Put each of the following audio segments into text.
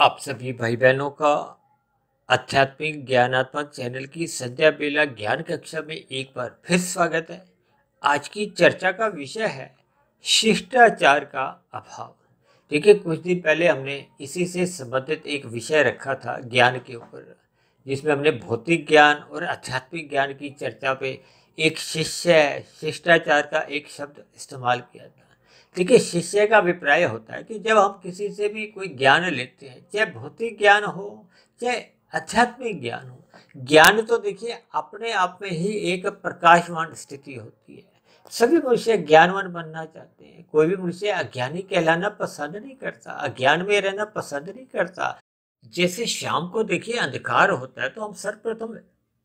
आप सभी भाई बहनों का आध्यात्मिक ज्ञानात्मक चैनल की संध्या बेला ज्ञान कक्षा में एक बार फिर स्वागत है। आज की चर्चा का विषय है शिष्टाचार का अभाव। देखिए, कुछ दिन पहले हमने इसी से संबंधित एक विषय रखा था ज्ञान के ऊपर, जिसमें हमने भौतिक ज्ञान और आध्यात्मिक ज्ञान की चर्चा पे एक शिष्टाचार का एक शब्द इस्तेमाल किया था। देखिए, शिष्य का अभिप्राय होता है कि जब हम किसी से भी कोई ज्ञान लेते हैं, चाहे भौतिक ज्ञान हो चाहे आध्यात्मिक ज्ञान हो, ज्ञान तो देखिए अपने आप में ही एक प्रकाशमान स्थिति होती है। सभी मनुष्य ज्ञानवान बनना चाहते हैं। कोई भी मनुष्य अज्ञानी कहलाना पसंद नहीं करता, अज्ञान में रहना पसंद नहीं करता। जैसे शाम को देखिए अंधकार होता है तो हम सर्वप्रथम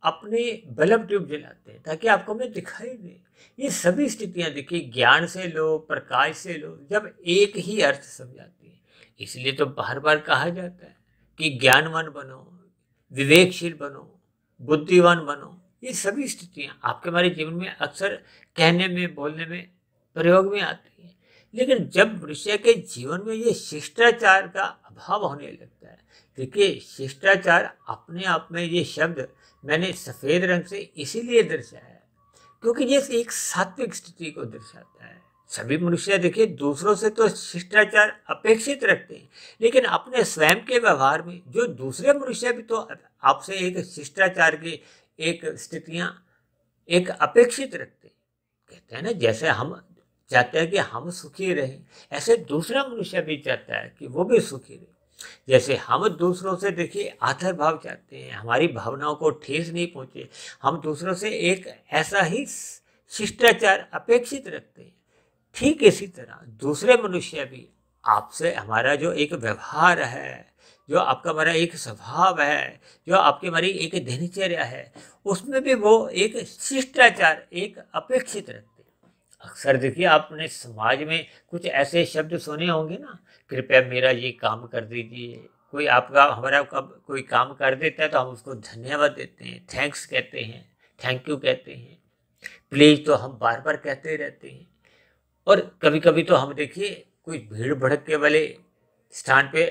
अपने बल्ब ट्यूब जलाते हैं ताकि आपको हमें दिखाई दे। ये सभी स्थितियां देखिए ज्ञान से लो, प्रकाश से लो, जब एक ही अर्थ समझाती है। इसलिए तो बार बार कहा जाता है कि ज्ञानवान बनो, विवेकशील बनो, बुद्धिवान बनो। ये सभी स्थितियां आपके हमारे जीवन में अक्सर कहने में, बोलने में, प्रयोग में आती हैं। लेकिन जब मनुष्य के जीवन में ये शिष्टाचार का अभाव होने लगता है, देखिए शिष्टाचार अपने आप में, ये शब्द मैंने सफेद रंग से इसीलिए दर्शाया है क्योंकि ये एक सात्विक स्थिति को दर्शाता है। सभी मनुष्य देखिए दूसरों से तो शिष्टाचार अपेक्षित रखते हैं, लेकिन अपने स्वयं के व्यवहार में जो दूसरे मनुष्य भी तो आपसे एक शिष्टाचार की एक स्थितियां एक अपेक्षित रखते हैं। कहते हैं ना, जैसे हम चाहते हैं कि हम सुखी रहें, ऐसे दूसरा मनुष्य भी चाहता है कि वो भी सुखी रहे। जैसे हम दूसरों से देखिए आदर भाव चाहते हैं, हमारी भावनाओं को ठेस नहीं पहुंचे, हम दूसरों से एक ऐसा ही शिष्टाचार अपेक्षित रखते हैं। ठीक इसी तरह दूसरे मनुष्य भी आपसे, हमारा जो एक व्यवहार है, जो आपका हमारा एक स्वभाव है, जो आपकी हमारी एक दिनचर्या है, उसमें भी वो एक शिष्टाचार एक अपेक्षित रखते हैं। अक्सर देखिए आपने समाज में कुछ ऐसे शब्द सुने होंगे ना, कृपया मेरा ये काम कर दीजिए। कोई आपका हमारा कब कोई काम कर देता है तो हम उसको धन्यवाद देते हैं, थैंक्स कहते हैं, थैंक यू कहते हैं, प्लीज तो हम बार बार कहते रहते हैं। और कभी कभी तो हम देखिए कोई भीड़ भड़के वाले स्थान पे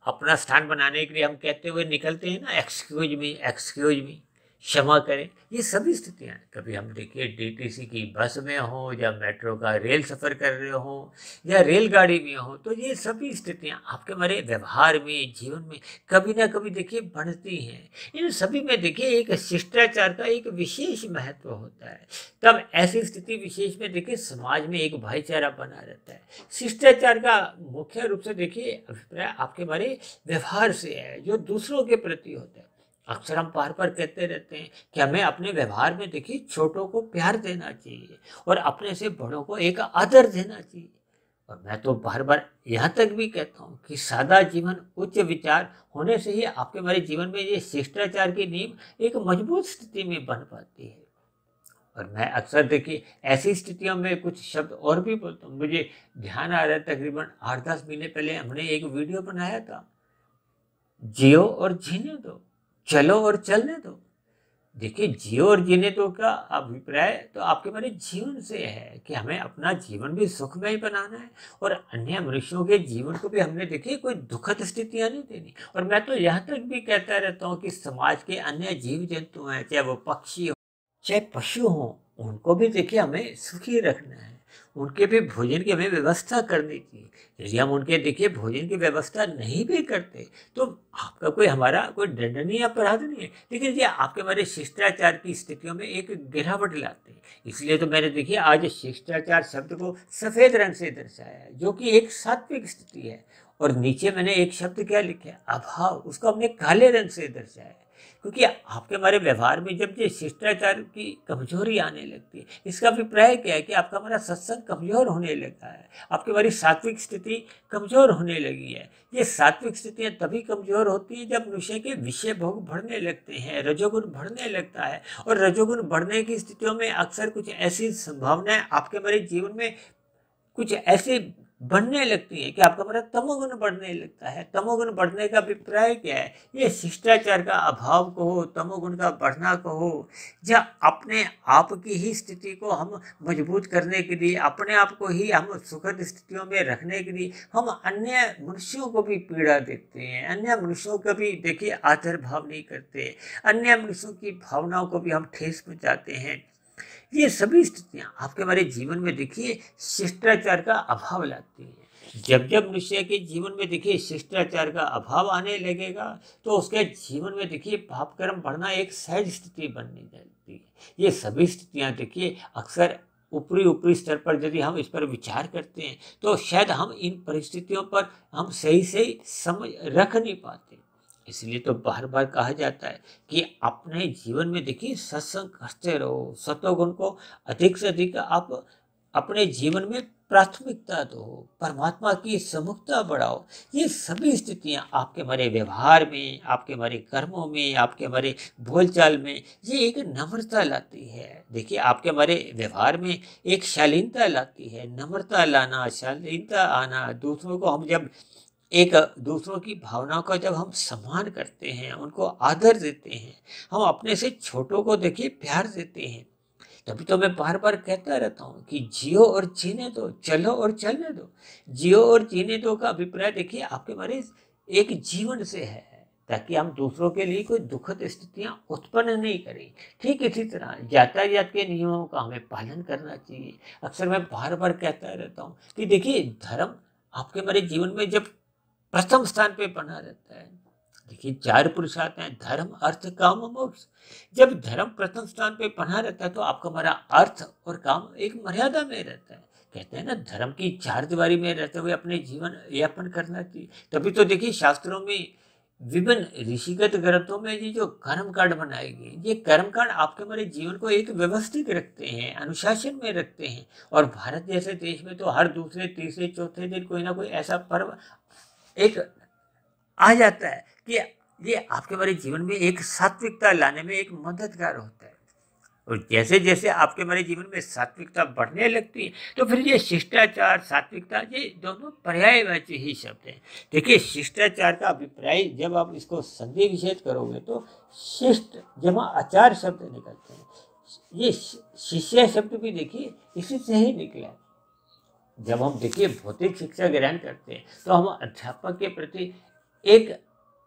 अपना स्थान बनाने के लिए हम कहते हुए निकलते हैं ना, एक्सक्यूज मी, क्षमा करें। ये सभी स्थितियां कभी हम देखिए डीटीसी की बस में हो या मेट्रो का रेल सफ़र कर रहे हो या रेलगाड़ी में हो, तो ये सभी स्थितियां आपके हमारे व्यवहार में, जीवन में कभी ना कभी देखिए बढ़ती हैं। इन सभी में देखिए एक शिष्टाचार का एक विशेष महत्व होता है। तब ऐसी स्थिति विशेष में देखिए समाज में एक भाईचारा बना रहता है। शिष्टाचार का मुख्य रूप से देखिए अभिप्राय आपके हमारे व्यवहार से है, जो दूसरों के प्रति होता है। अक्सर हम बार बार कहते रहते हैं कि हमें अपने व्यवहार में देखिए छोटों को प्यार देना चाहिए और अपने से बड़ों को एक आदर देना चाहिए। और मैं तो बार बार यहाँ तक भी कहता हूँ कि सादा जीवन, उच्च विचार होने से ही आपके हमारे जीवन में ये शिष्टाचार की नींव एक मजबूत स्थिति में बन पाती है। और मैं अक्सर देखिए ऐसी स्थितियों में कुछ शब्द और भी बोलता हूँ। मुझे ध्यान आ रहा है, तकरीबन 8-10 महीने पहले हमने एक वीडियो बनाया था, जियो और जीने दो, चलो और चलने दो। देखिए, जियो और जीने दो का अभिप्राय तो आपके हमारे जीवन से है कि हमें अपना जीवन भी सुखमय बनाना है और अन्य मनुष्यों के जीवन को भी हमने देखिए कोई दुखद स्थितियां नहीं देनी। और मैं तो यहाँ तक भी कहता रहता हूँ कि समाज के अन्य जीव जंतु हैं, चाहे वो पक्षी हो चाहे पशु हों, उनको भी देखिए हमें सुखी रखना है। उनके भी भोजन की हमें व्यवस्था करनी चाहिए। यदि हम उनके देखिए भोजन की व्यवस्था नहीं भी करते तो आपका कोई हमारा कोई दंडनीय अपराध नहीं है, लेकिन ये आपके हमारे शिष्टाचार की स्थितियों में एक गिरावट लाते हैं। इसलिए तो मैंने देखिए आज शिष्टाचार शब्द को सफेद रंग से दर्शाया है, जो कि एक सात्विक स्थिति है। और नीचे मैंने एक शब्द क्या लिखा है, अभाव, उसको हमने काले रंग से दर्शाया है। क्योंकि आपके हमारे व्यवहार में जब ये शिष्टाचार की कमजोरी आने लगती है, इसका अभिप्राय क्या है कि आपका हमारा सत्संग कमजोर होने लगा है, आपकी हमारी सात्विक स्थिति कमजोर होने लगी है। ये सात्विक स्थितियां तभी कमजोर होती हैं जब मनुष्य के विषय भोग बढ़ने लगते हैं, रजोगुण बढ़ने लगता है। और रजोगुण बढ़ने की स्थितियों में अक्सर कुछ ऐसी संभावनाएं आपके हमारे जीवन में कुछ ऐसी बढ़ने लगती है कि आपका हमारा तमोगुण बढ़ने लगता है। तमोगुण बढ़ने का अभिप्राय क्या है? ये शिष्टाचार का अभाव कहो, तमोगुण का बढ़ना कहो, या अपने आप की ही स्थिति को हम मजबूत करने के लिए, अपने आप को ही हम सुखद स्थितियों में रखने के लिए हम अन्य मनुष्यों को भी पीड़ा देते हैं, अन्य मनुष्यों का भी देखिए आदर भाव नहीं करते, अन्य मनुष्यों की भावनाओं को भी हम ठेस पहुंचाते हैं। ये सभी स्थितियां आपके हमारे जीवन में देखिए शिष्टाचार का अभाव लाती हैं। जब जब मनुष्य के जीवन में देखिए शिष्टाचार का अभाव आने लगेगा तो उसके जीवन में देखिए पाप कर्म बढ़ना एक सहज स्थिति बनने लगती है। ये सभी स्थितियां देखिए अक्सर ऊपरी ऊपरी स्तर पर यदि हम इस पर विचार करते हैं तो शायद हम इन परिस्थितियों पर हम सही से समझ रख नहीं पाते। इसलिए तो बार बार कहा जाता है कि अपने जीवन में देखिए सत्संग करते रहो, सतोगुण को अधिक से अधिक आप अपने जीवन में प्राथमिकता दो, परमात्मा की सम्मुखता बढ़ाओ। ये सभी स्थितियां आपके हमारे व्यवहार में, आपके हमारे कर्मों में, आपके हमारे बोलचाल में ये एक नम्रता लाती है। देखिए आपके हमारे व्यवहार में एक शालीनता लाती है। नम्रता लाना, शालीनता आना, दूसरों को हम जब एक दूसरों की भावनाओं का जब हम सम्मान करते हैं, उनको आदर देते हैं, हम अपने से छोटों को देखिए प्यार देते हैं। तभी तो मैं बार बार कहता रहता हूँ कि जियो और जीने दो, चलो और चलने दो। जियो और जीने दो का अभिप्राय देखिए आपके हमारे एक जीवन से है, ताकि हम दूसरों के लिए कोई दुखद स्थितियां उत्पन्न नहीं करें। ठीक इसी तरह यातायात के नियमों का हमें पालन करना चाहिए। अक्सर मैं बार बार कहता रहता हूँ कि देखिए धर्म आपके हमारे जीवन में जब प्रथम स्थान पे बना रहता है। देखिए 4 पुरुषार्थ हैं, धर्म अर्थ काम मोक्ष। जब धर्म प्रथम स्थान पे बना रहता है तो आपका हमारा अर्थ और काम एक मर्यादा में रहता है। कहते हैं ना धर्म की 4 दीवारी में रहते हुए अपने जीवन यापन करना चाहिए। तभी तो देखिए शास्त्रों में विभिन्न ऋषिगत ग्रंथों में ये जो कर्म कांड बनाए गए, ये कर्म कांड आपके हमारे जीवन को एक व्यवस्थित रखते हैं, अनुशासन में रखते हैं। और भारत जैसे देश में तो हर दूसरे तीसरे चौथे दिन कोई ना कोई ऐसा पर्व एक आ जाता है कि ये आपके हमारे जीवन में एक सात्विकता लाने में एक मददगार होता है। और जैसे जैसे आपके हमारे जीवन में सात्विकता बढ़ने लगती है तो फिर ये शिष्टाचार, सात्विकता, ये दोनों पर्यायवाची ही शब्द हैं। देखिए शिष्टाचार का अभिप्राय जब आप इसको संधि विच्छेद करोगे तो शिष्ट जमा आचार शब्द निकलते हैं। ये शिष्य शब्द भी देखिए इसी से ही निकला। जब हम देखिए भौतिक शिक्षा ग्रहण करते हैं तो हम अध्यापक के प्रति एक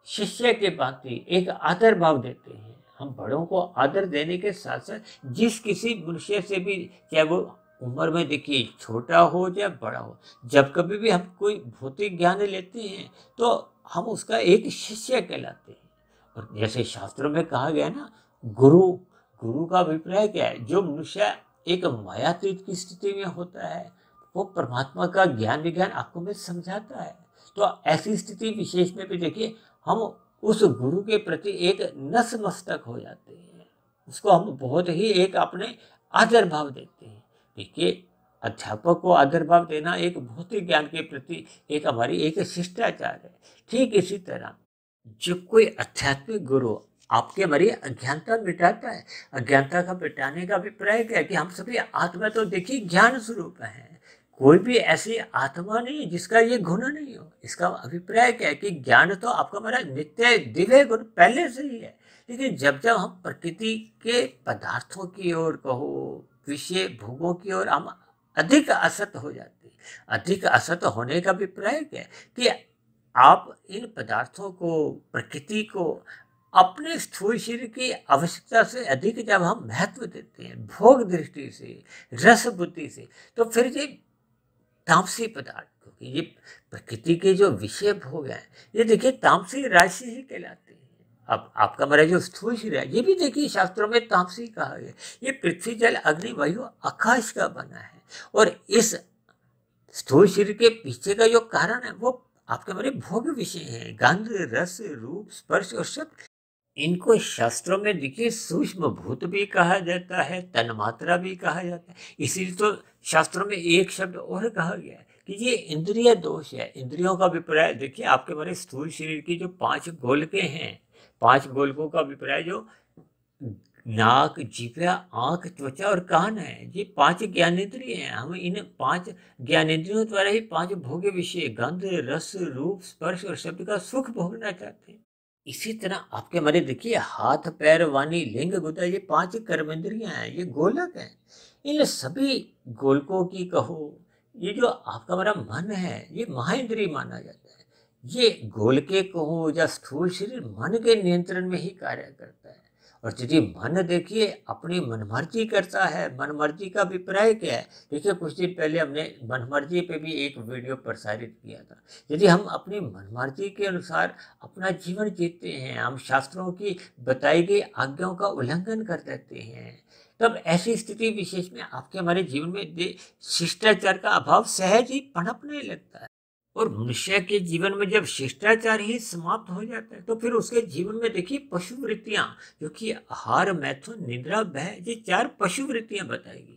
शिष्य के भांति एक आदर भाव देते हैं। हम बड़ों को आदर देने के साथ साथ जिस किसी मनुष्य से भी, चाहे वो उम्र में देखिए छोटा हो या बड़ा हो, जब कभी भी हम कोई भौतिक ज्ञान लेते हैं तो हम उसका एक शिष्य कहलाते हैं। और जैसे शास्त्रों में कहा गया ना, गुरु, गुरु का अभिप्राय क्या है? जो मनुष्य एक मायातीत की स्थिति में होता है वो परमात्मा का ज्ञान विज्ञान आपको में समझाता है। तो ऐसी स्थिति विशेष में भी देखिए हम उस गुरु के प्रति एक नतमस्तक हो जाते हैं, उसको हम बहुत ही एक अपने आदर भाव देते हैं। देखिए अध्यापक को आदर भाव देना एक भौतिक ज्ञान के प्रति एक हमारी एक शिष्टाचार है। ठीक इसी तरह जब कोई आध्यात्मिक गुरु आपके हमारी अज्ञानता मिटाता है, अज्ञानता का मिटाने का अभिप्राय क्या है कि हम सभी आत्मा तो देखिए ज्ञान स्वरूप है। कोई भी ऐसी आत्मा नहीं है जिसका ये गुण नहीं हो। इसका अभिप्राय क्या है कि ज्ञान तो आपका हमारा नित्य दिव्य गुण पहले से ही है। लेकिन जब जब हम प्रकृति के पदार्थों की ओर कहो, विषय भोगों की ओर हम अधिक असत हो जाते हैं। अधिक असत होने का अभिप्राय क्या है कि आप इन पदार्थों को, प्रकृति को अपने स्थूल शरीर की आवश्यकता से अधिक जब हम महत्व देते हैं भोग दृष्टि से, रस बुद्धि से, तो फिर ये तामसी पदार्थ, क्योंकि ये प्रकृति के जो विषय भोग हैं ये देखिए तामसी राशि ही कहलाते हैं। अब आपका हमारा जो स्थूल शरीर है ये भी देखिए शास्त्रों में तामसी कहा गया। ये पृथ्वी, जल, अग्नि, वायु, आकाश का बना है। और इस स्थूल शरीर के पीछे का जो कारण है वो आपके हमारे भोग विषय हैं, गंध, रस, रूप, स्पर्श और शब्द। इनको शास्त्रों में देखिए सूक्ष्म भूत भी कहा जाता है, तन्मात्रा भी कहा जाता है। इसीलिए तो शास्त्रों में एक शब्द और कहा गया है कि ये इंद्रिय दोष है। इंद्रियों का अभिप्राय देखिए आपके हमारे स्थूल शरीर की जो 5 गोलकें हैं, 5 गोलकों का अभिप्राय जो नाक, जिह्वा, आंख, त्वचा और कान है। ये 5 ज्ञानेंद्रिय हैं। हम इन 5 ज्ञानेंद्रियों द्वारा ही 5 भोग्य विषय गंध, रस, रूप, स्पर्श और शब्द का सुख भोगना चाहते हैं। इसी तरह आपके हमारे देखिए हाथ, पैर, वाणी, लिंग, गुदा, ये 5 कर्मेंद्रियां हैं, ये गोलक हैं। इन सभी गोलकों की कहो, ये जो आपका हमारा मन है, ये महाइंद्रिय माना जाता है। ये गोलके कहो या स्थूल शरीर मन के नियंत्रण में ही कार्य करता है। और यदि मन देखिए अपनी मनमर्जी करता है, मनमर्जी का अभिप्राय क्या है? देखिए कुछ दिन पहले हमने मनमर्जी पे भी एक वीडियो प्रसारित किया था। यदि हम अपनी मनमर्जी के अनुसार अपना जीवन जीते हैं, हम शास्त्रों की बताई गई आज्ञाओं का उल्लंघन कर देते हैं, तब ऐसी स्थिति विशेष में आपके हमारे जीवन में शिष्टाचार का अभाव सहज ही पनपने लगता है। और मनुष्य के जीवन में जब शिष्टाचार ही समाप्त हो जाता है तो फिर उसके जीवन में देखिए पशु वृत्तियां, जो कि आहार, मैथुन, निद्रा, भय, ये 4 पशु वृत्तियां बताएगी।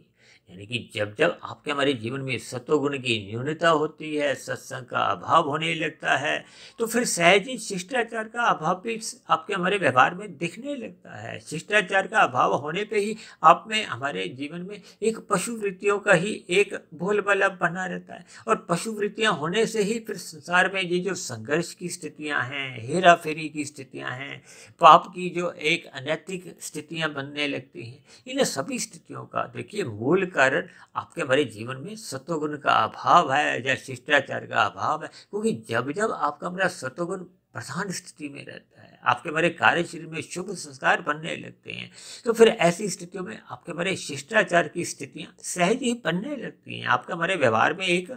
यानी कि जब जब आपके हमारे जीवन में सत्वगुण की न्यूनता होती है, सत्संग का अभाव होने लगता है, तो फिर सहज ही शिष्टाचार का अभाव भी आपके हमारे व्यवहार में दिखने लगता है। शिष्टाचार का अभाव होने पे ही आप में हमारे जीवन में एक पशु वृत्तियों का ही एक बोलबाला बना रहता है। और पशु वृत्तियां होने से ही फिर संसार में ये जो संघर्ष की स्थितियां हैं, हेरा फेरी की स्थितियां हैं, पाप की जो एक अनैतिक स्थितियां बनने लगती हैं, इन सभी स्थितियों का देखिए मूल कारण आपके हमारे जीवन में सत्वगुण का अभाव है या शिष्टाचार का अभाव है। क्योंकि जब जब आपका हमारा सत्वगुण प्रधान स्थिति में रहता है, आपके हमारे कार्य शरीर में शुभ संस्कार बनने लगते हैं, तो फिर ऐसी स्थितियों में आपके हमारे शिष्टाचार की स्थितियां सहज ही बनने लगती हैं। आपके हमारे व्यवहार में एक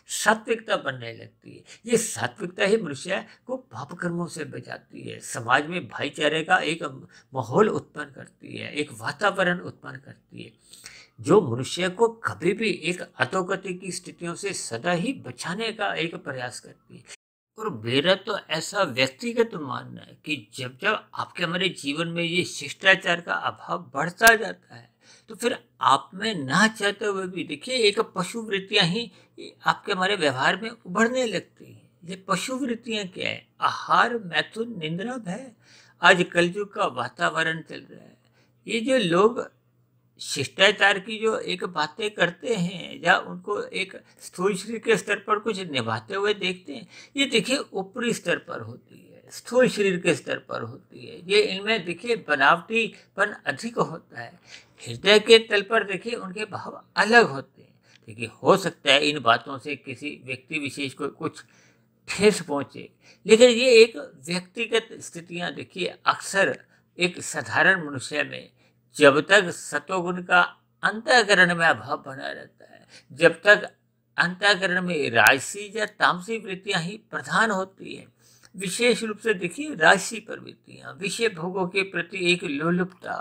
सात्विकता बनने लगती है। ये सात्विकता ही मनुष्य को पाप कर्मों से बचाती है, समाज में भाईचारे का एक माहौल उत्पन्न करती है, एक वातावरण उत्पन्न करती है, जो मनुष्य को कभी भी एक अधोगति की स्थितियों से सदा ही बचाने का एक प्रयास करती है। और मेरा तो ऐसा व्यक्तिगत मानना है कि जब जब आपके हमारे जीवन में ये शिष्टाचार का अभाव बढ़ता जाता है, तो फिर आप में ना चाहते हुए भी देखिए एक पशु वृत्तियां ही आपके हमारे व्यवहार में उभरने लगती हैं। ये पशु वृत्तियां क्या है? आहार, मैथुन, निद्रा, भय। आज कलयुग का वातावरण चल रहा है। ये जो लोग शिष्टाचार की जो एक बातें करते हैं या उनको एक स्थूल शरीर के स्तर पर कुछ निभाते हुए देखते हैं, ये देखिए ऊपरी स्तर पर होती है, स्थूल शरीर के स्तर पर होती है। ये इनमें देखिए बनावटीपन अधिक होता है। हृदय के तल पर देखिए उनके भाव अलग होते हैं। देखिए हो सकता है इन बातों से किसी व्यक्ति विशेष को कुछ ठेस पहुंचे, लेकिन ये एक व्यक्तिगत स्थितियां देखिए अक्सर एक साधारण मनुष्य में जब तक सत्वगुण का अंतःकरण में अभाव बना रहता है, जब तक अंतःकरण में राजसी या तामसी वृत्तियां ही प्रधान होती है, विशेष रूप से देखिए राजसी प्रवृत्तियां, विषय भोगों के प्रति एक लोलुपता।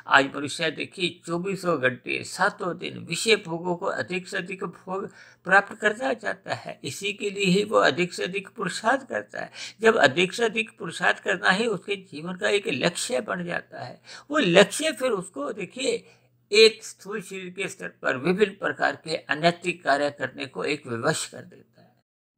आज मनुष्य देखिए 24 घंटे 7 दिन विषय भोगों को अधिक से अधिक भोग प्राप्त करना चाहता है। इसी के लिए ही वो अधिक से अधिक पुरुषार्थ करता है। जब अधिक से अधिक पुरुषार्थ करना ही उसके जीवन का एक लक्ष्य बन जाता है, वो लक्ष्य फिर उसको देखिए एक स्थूल शरीर के स्तर पर विभिन्न प्रकार के अनैतिक कार्य करने को एक विवश कर देता है।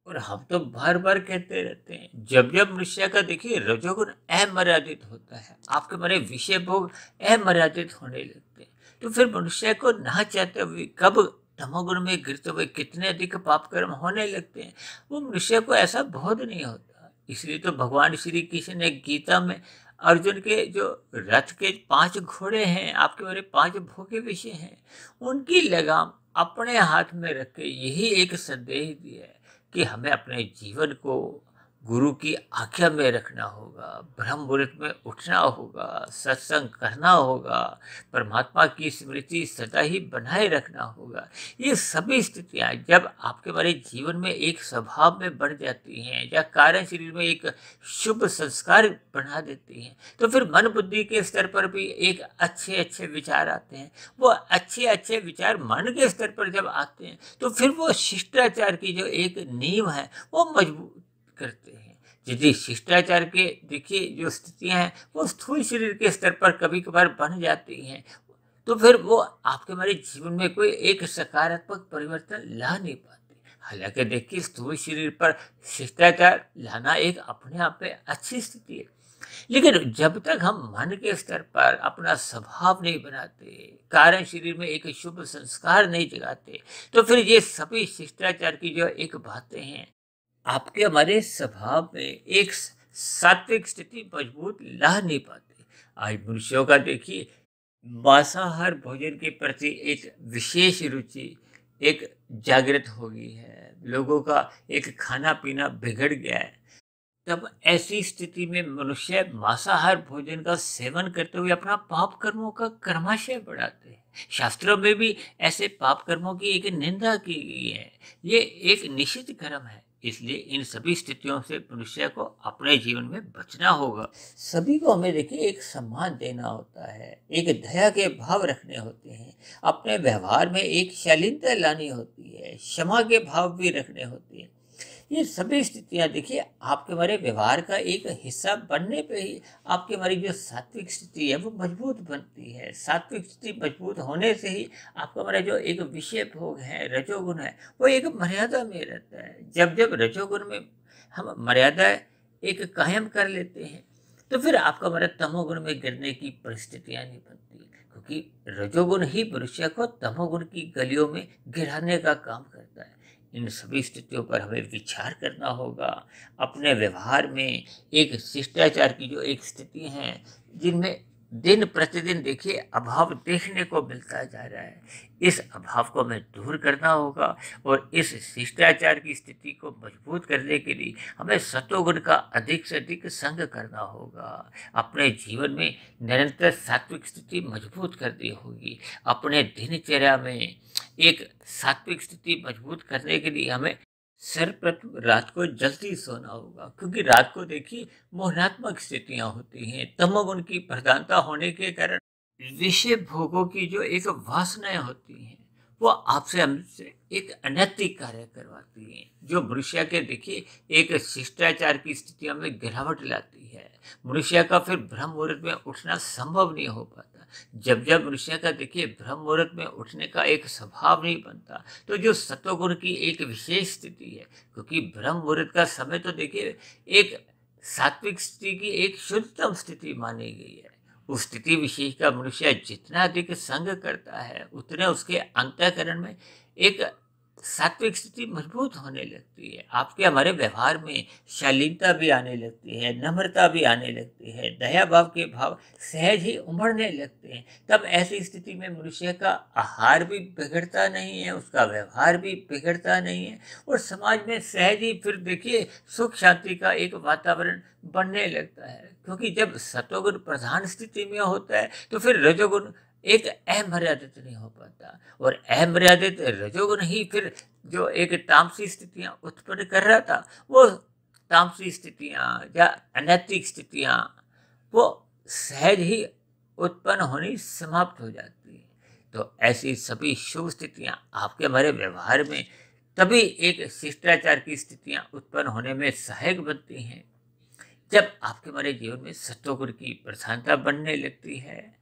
और हम तो बार बार कहते रहते हैं, जब जब मनुष्य का देखिए रजोगुण अमर्यादित होता है, आपके मारे विषय भोग अमर्यादित होने लगते हैं, तो फिर मनुष्य को ना चाहते हुए कब तमोगुण में गिरते हुए कितने अधिक पाप कर्म होने लगते हैं, वो मनुष्य को ऐसा बोध नहीं होता। इसलिए तो भगवान श्री कृष्ण ने गीता में अर्जुन के जो रथ के 5 घोड़े हैं, आपके बारे 5 भोगे विषय हैं, उनकी लगाम अपने हाथ में रख के यही एक संदेश दिया है कि हमें अपने जीवन को गुरु की आज्ञा में रखना होगा, ब्रह्म मुहूर्त में उठना होगा, सत्संग करना होगा, परमात्मा की स्मृति सदा ही बनाए रखना होगा। ये सभी स्थितियाँ जब आपके हमारे जीवन में एक स्वभाव में बढ़ जाती हैं या कार्य शरीर में एक शुभ संस्कार बना देती हैं, तो फिर मन बुद्धि के स्तर पर भी एक अच्छे अच्छे विचार आते हैं। वो अच्छे अच्छे विचार मन के स्तर पर जब आते हैं, तो फिर वो शिष्टाचार की जो एक नींव है वो मजबूत करते हैं। यदि शिष्टाचार के देखिए जो स्थितियां हैं वो स्थूल शरीर के स्तर पर कभी कभार बन जाती हैं, तो फिर वो आपके हमारे जीवन में कोई एक सकारात्मक परिवर्तन ला नहीं पाते। हालांकि देखिए स्थूल शरीर पर शिष्टाचार लाना एक अपने आप में अच्छी स्थिति है, लेकिन जब तक हम मन के स्तर पर अपना स्वभाव नहीं बनाते, कारण शरीर में एक शुभ संस्कार नहीं जगाते, तो फिर ये सभी शिष्टाचार की जो एक बातें हैं, आपके हमारे स्वभाव में एक सात्विक स्थिति मजबूत ला नहीं पाते। आज मनुष्यों का देखिए, मांसाहार भोजन के प्रति एक विशेष रुचि एक जागृत हो गई है। लोगों का एक खाना पीना बिगड़ गया है। तब ऐसी स्थिति में मनुष्य मांसाहार भोजन का सेवन करते हुए अपना पाप कर्मों का कर्माशय बढ़ाते हैं। शास्त्रों में भी ऐसे पाप कर्मों की एक निंदा की गई है। ये एक निषिद्ध कर्म है। इसलिए इन सभी स्थितियों से मनुष्य को अपने जीवन में बचना होगा। सभी को हमें देखिए एक सम्मान देना होता है, एक दया के भाव रखने होते हैं, अपने व्यवहार में एक शालीनता लानी होती है, क्षमा के भाव भी रखने होते हैं। ये सभी स्थितियाँ देखिए आपके हमारे व्यवहार का एक हिस्सा बनने पे ही आपकी हमारी जो सात्विक स्थिति है वो मजबूत बनती है। सात्विक स्थिति मजबूत होने से ही आपका हमारा जो एक विषय भोग है, रजोगुण है, वो एक मर्यादा में रहता है। जब जब रजोगुण में हम मर्यादा एक कायम कर लेते हैं, तो फिर आपका हमारा तमोगुण में गिरने की परिस्थितियाँ नहीं बनती, क्योंकि रजोगुण ही मनुष्य को तमोगुण की गलियों में गिराने का काम करता है। इन सभी स्थितियों पर हमें विचार करना होगा। अपने व्यवहार में एक शिष्टाचार की जो एक स्थिति है, जिनमें दिन प्रतिदिन देखिए अभाव देखने को मिलता जा रहा है, इस अभाव को हमें दूर करना होगा। और इस शिष्टाचार की स्थिति को मजबूत करने के लिए हमें सतोगुण का अधिक से अधिक संग करना होगा। अपने जीवन में निरंतर सात्विक स्थिति मजबूत करनी होगी। अपने दिनचर्या में एक सात्विक स्थिति मजबूत करने के लिए हमें सर्वप्रथम रात को जल्दी सोना होगा, क्योंकि रात को देखिए मोहनात्मक स्थितियां होती हैं। तमोगुण की प्रधानता होने के कारण विषय भोगों की जो एक वासनाएं होती हैं, वो आपसे हमसे एक अनैतिक कार्य करवाती हैं, जो मनुष्य के देखिए एक शिष्टाचार की स्थितियों में गिरावट लाती है। मनुष्य का फिर ब्रह्म मुहूर्त में उठना संभव नहीं हो पाता। जब जब मनुष्य का देखिए ब्रह्म मुहूर्त में उठने का एक स्वभाव नहीं बनता, तो जो सतोगुण की एक विशेष स्थिति है, क्योंकि ब्रह्म मुहूर्त का समय तो देखिए एक सात्विक स्थिति की एक शुद्धतम स्थिति मानी गई है। उस स्थिति विशेष का मनुष्य जितना अधिक संग करता है, उतने उसके अंतःकरण में एक सात्विक स्थिति मजबूत होने लगती है। आपके हमारे व्यवहार में शालीनता भी आने लगती है, नम्रता भी आने लगती है, दया भाव के भाव सहज ही उमड़ने लगते हैं। तब ऐसी स्थिति में मनुष्य का आहार भी बिगड़ता नहीं है, उसका व्यवहार भी बिगड़ता नहीं है, और समाज में सहज ही फिर देखिए सुख शांति का एक वातावरण बनने लगता है। क्योंकि जब सतोगुण प्रधान स्थिति में होता है, तो फिर रजोगुण एक अमर्यादित नहीं हो पाता, और अमर्यादित रजोगुण ही फिर जो एक तामसी स्थितियां उत्पन्न कर रहा था, वो तामसी स्थितियां या अनैतिक स्थितियां वो सहज ही उत्पन्न होनी समाप्त हो जाती है। तो ऐसी सभी शुभ स्थितियां आपके हमारे व्यवहार में तभी एक शिष्टाचार की स्थितियां उत्पन्न होने में सहायक बनती हैं, जब आपके हमारे जीवन में सत्वगुण की प्रधानता बनने लगती है,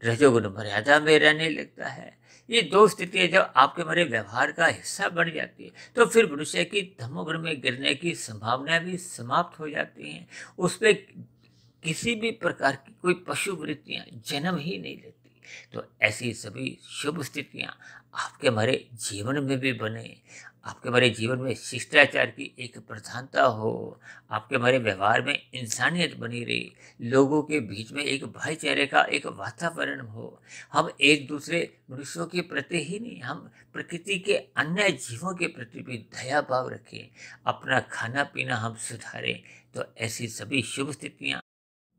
रजोगुण मर्यादा में रहने लगता है। ये दो स्थितियां जब आपके हमारे व्यवहार का हिस्सा बन जाती है, तो फिर मनुष्य की तमोगुण में गिरने की संभावना भी समाप्त हो जाती हैं। उसमें किसी भी प्रकार की कोई पशु वृत्तियां जन्म ही नहीं लेती। तो ऐसी सभी शुभ स्थितियां आपके हमारे जीवन में भी बने, आपके हमारे जीवन में शिष्टाचार की एक प्रधानता हो, आपके हमारे व्यवहार में इंसानियत बनी रही, लोगों के बीच में एक भाईचारे का एक वातावरण हो। हम एक दूसरे मनुष्यों के प्रति ही नहीं, हम प्रकृति के अन्य जीवों के प्रति भी दया भाव रखें, अपना खाना पीना हम सुधारें। तो ऐसी सभी शुभ स्थितियां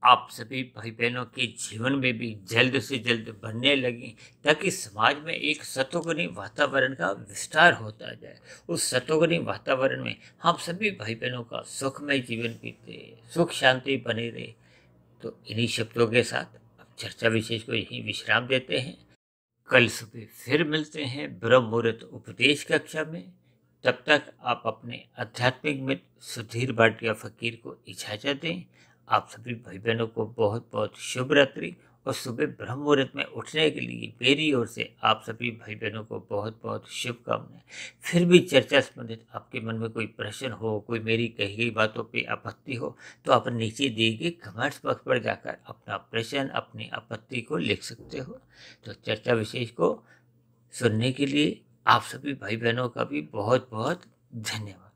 आप सभी भाई बहनों के जीवन में भी जल्द से जल्द बनने लगी, ताकि समाज में एक सतोगुणी वातावरण का विस्तार होता जाए। उस सतोगुणी वातावरण में हम सभी भाई बहनों का सुखमय जीवन बीते, सुख शांति बनी रहे। तो इन्हीं शब्दों के साथ अब चर्चा विशेष को यही विश्राम देते हैं। कल सुबह फिर मिलते हैं ब्रह्म मुहूर्त उपदेश कक्षा में। तब तक आप अपने आध्यात्मिक मित्र सुधीर भाटिया फकीर को इजाजत दें। आप सभी भाई बहनों को बहुत बहुत शुभ रात्रि और सुबह ब्रह्म मुहूर्त में उठने के लिए मेरी ओर से आप सभी भाई बहनों को बहुत बहुत शुभकामनाएं। फिर भी चर्चा संबंधित आपके मन में कोई प्रश्न हो, कोई मेरी कही गई बातों पे आपत्ति हो, तो आप नीचे दिए गए कमेंट्स बॉक्स पर जाकर अपना प्रश्न, अपनी आपत्ति को लिख सकते हो। तो चर्चा विशेष को सुनने के लिए आप सभी भाई बहनों का भी बहुत बहुत धन्यवाद।